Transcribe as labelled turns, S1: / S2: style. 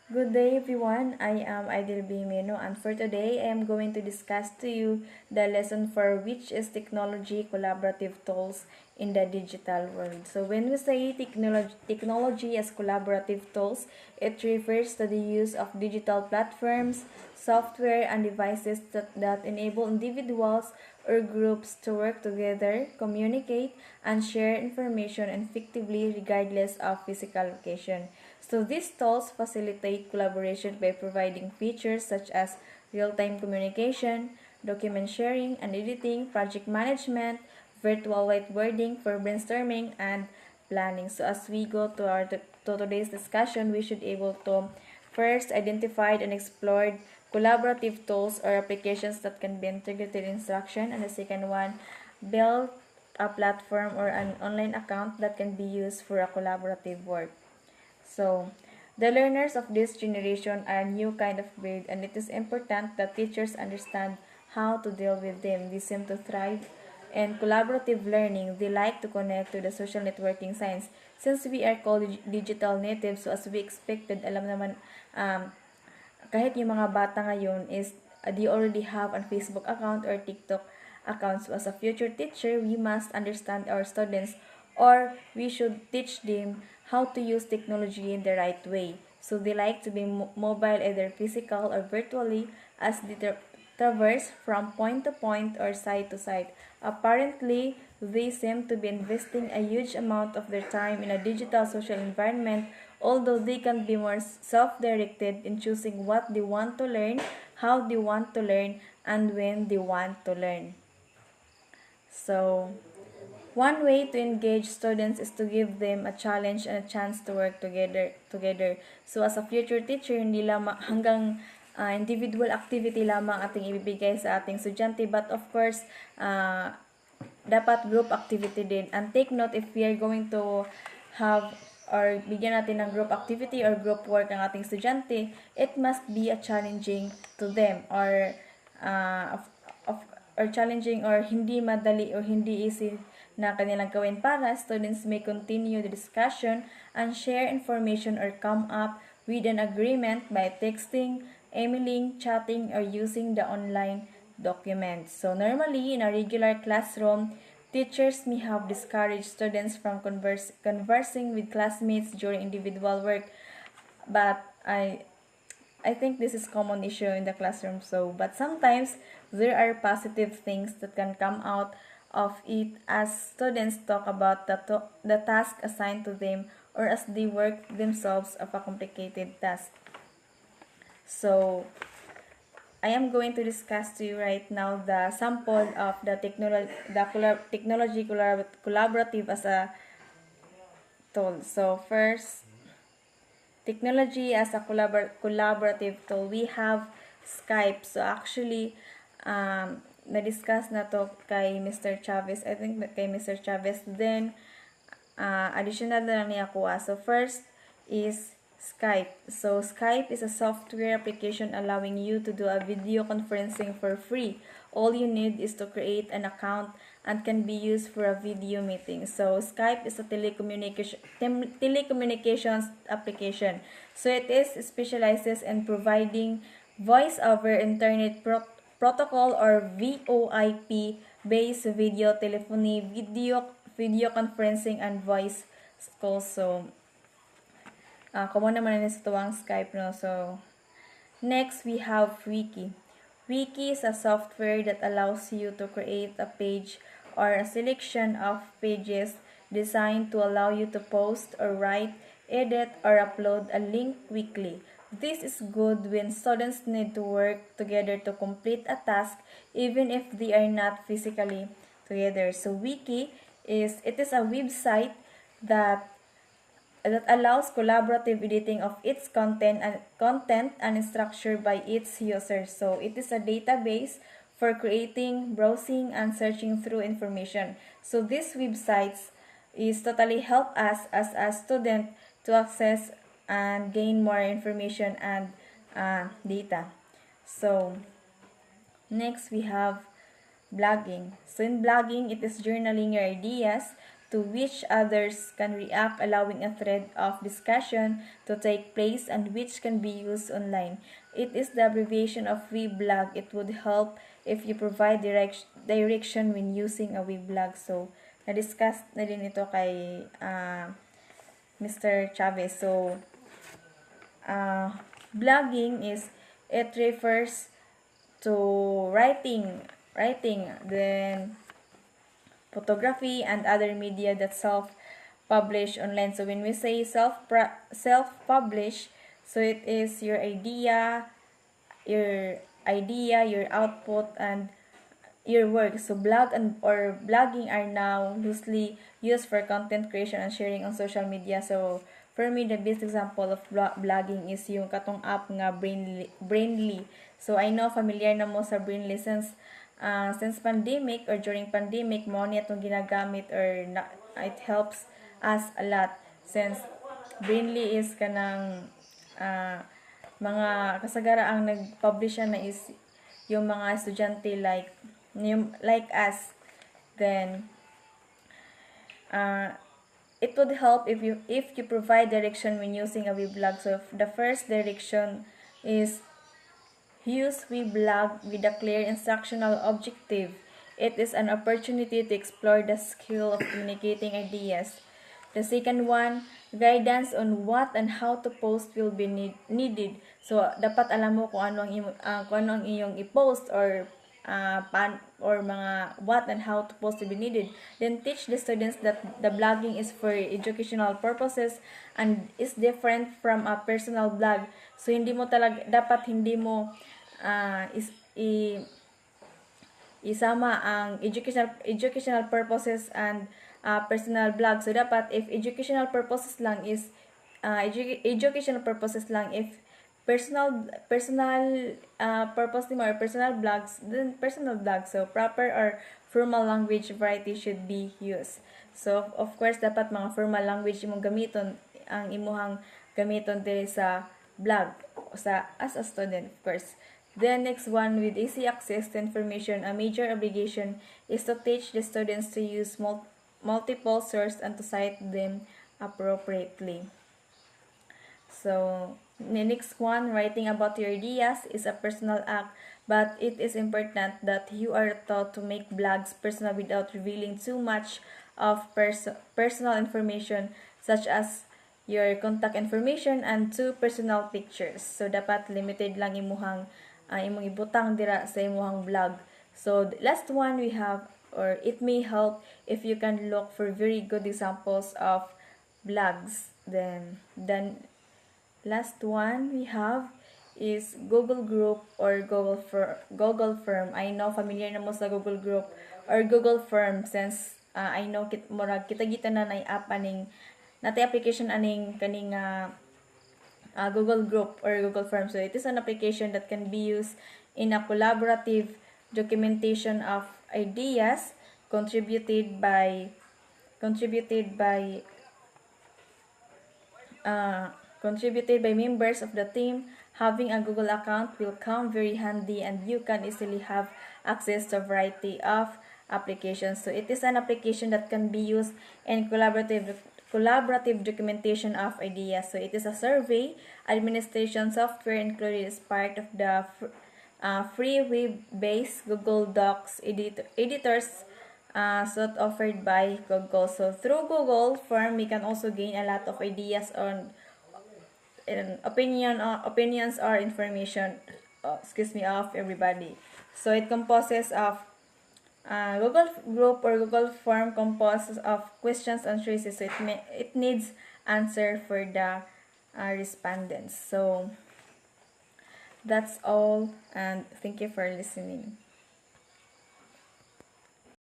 S1: Good day everyone, I am Aidil Bimeno and for today I am going to discuss to you the lesson for which is technology collaborative tools in the digital world. So when we say technology as collaborative tools, it refers to the use of digital platforms, software and devices that enable individuals or groups to work together, communicate, and share information effectively regardless of physical location. So these tools facilitate collaboration by providing features such as real-time communication, document sharing and editing, project management, virtual whiteboarding for brainstorming and planning. So as we go to today's discussion, we should be able to first identify and explore collaborative tools or applications that can be integrated in instruction, and the second one, build a platform or an online account that can be used for a collaborative work. So, the learners of this generation are a new kind of breed, and it is important that teachers understand how to deal with them. They seem to thrive in collaborative learning. They like to connect to the social networking science. Since we are called digital natives, so as we expected, alam naman, kahit yung mga bata ngayon is they already have a Facebook account or TikTok account. So as a future teacher, we must understand our students or we should teach them how to use technology in the right way. So they like to be mobile either physical or virtually as they traverse from point to point or side to side. Apparently, they seem to be investing a huge amount of their time in a digital social environment, although they can be more self-directed in choosing what they want to learn, how they want to learn, and when they want to learn. So, one way to engage students is to give them a challenge and a chance to work together. So as a future teacher, hindi lamang hanggang individual activity lamang ating ibibigay sa ating estudyante, but of course, dapat group activity din. And take note, if we are going to have or bigyan natin ng group activity or group work ang ating estudyante, it must be a challenging to them or of or challenging or hindi madali or hindi easy na kanilang gawin para students may continue the discussion and share information or come up with an agreement by texting, emailing, chatting, or using the online documents. So normally in a regular classroom, teachers may have discouraged students from conversing with classmates during individual work, but I think this is common issue in the classroom. So, but sometimes there are positive things that can come out of it as students talk about the task assigned to them or as they work themselves of a complicated task. So, I am going to discuss to you right now the sample of the technology collaborative as a tool. So, first, technology as a collaborative tool, we have Skype. So actually, na-discuss na to kay Mr. Chavez. I think kay Mr. Chavez. Then, additional na lang niya kuha. So first is Skype. So Skype is a software application allowing you to do a video conferencing for free. All you need is to create an account and can be used for a video meeting. So Skype is a telecommunications application. So it specializes in providing voice over internet protocol or VoIP based video telephony, video conferencing and voice calls. So common naman na sa tuwang Skype, no? So next we have Wiki. Wiki is a software that allows you to create a page or a selection of pages designed to allow you to post or write, edit, or upload a link quickly. This is good when students need to work together to complete a task even if they are not physically together. So Wiki is a website that allows collaborative editing of its content and structure by its users. So it is a database for creating, browsing, and searching through information. So these websites is totally help us as a student to access and gain more information and data. So next we have blogging. So in blogging, it is journaling your ideas, to which others can react, allowing a thread of discussion to take place and which can be used online. It is the abbreviation of weblog. It would help if you provide direction when using a weblog. So, na-discuss na din ito kay Mr. Chavez. So, blogging is, it refers to writing, then photography and other media that self-publish online. So when we say self-publish, so it is your idea, your output, and your work. So blog or blogging are now loosely used for content creation and sharing on social media. So for me, the best example of blogging is yung katong app nga Brainly. So I know familiar na mo sa Brainly since pandemic or during pandemic mo niya itong ginagamit it helps us a lot since Brainly is kanang mga kasagara ang nag-publish na is yung mga estudyante like us. Then it would help if you provide direction when using a weblog. So the first direction is use weblog with a clear instructional objective. It is an opportunity to explore the skill of communicating ideas. The second one, guidance on what and how to post will be needed. So dapat alam mo kung ano ang iyong i-post or mga what and how to post to be needed. Then teach the students that the blogging is for educational purposes and is different from a personal blog. So hindi mo isama ang educational purposes and personal blog. So dapat if educational purposes lang is educational purposes lang, if personal purpose mo or personal blogs, then personal blog. So proper or formal language variety should be used. So of course dapat mga formal language imong gamiton ang imuhang gamiton diri sa blog as a student, of course. Then next one, with easy access to information, a major obligation is to teach the students to use multiple sources and to cite them appropriately. So the next one, writing about your ideas is a personal act, but it is important that you are taught to make blogs personal without revealing too much of personal information such as your contact information and two personal pictures. So dapat limited lang imong ibutang dira sa imong blog. So the last one we have, or it may help if you can look for very good examples of blogs. Then last one we have is Google Group or Google Form. I know familiar na mo sa Google Group or Google Form since I know kita na app aning natay application aning kaning Google Group or Google Form. So it is an application that can be used in a collaborative documentation of ideas contributed by members of the team. Having a Google account will come very handy and you can easily have access to a variety of applications. So it is an application that can be used in collaborative documentation of ideas. So it is a survey administration software included as part of the free web-based Google Docs editors offered by Google. So through Google Form, we can also gain a lot of ideas on opinions or information of everybody. So it composes of Google Group or Google Form composes of questions and choices. So it needs answer for the respondents. So that's all, and thank you for listening.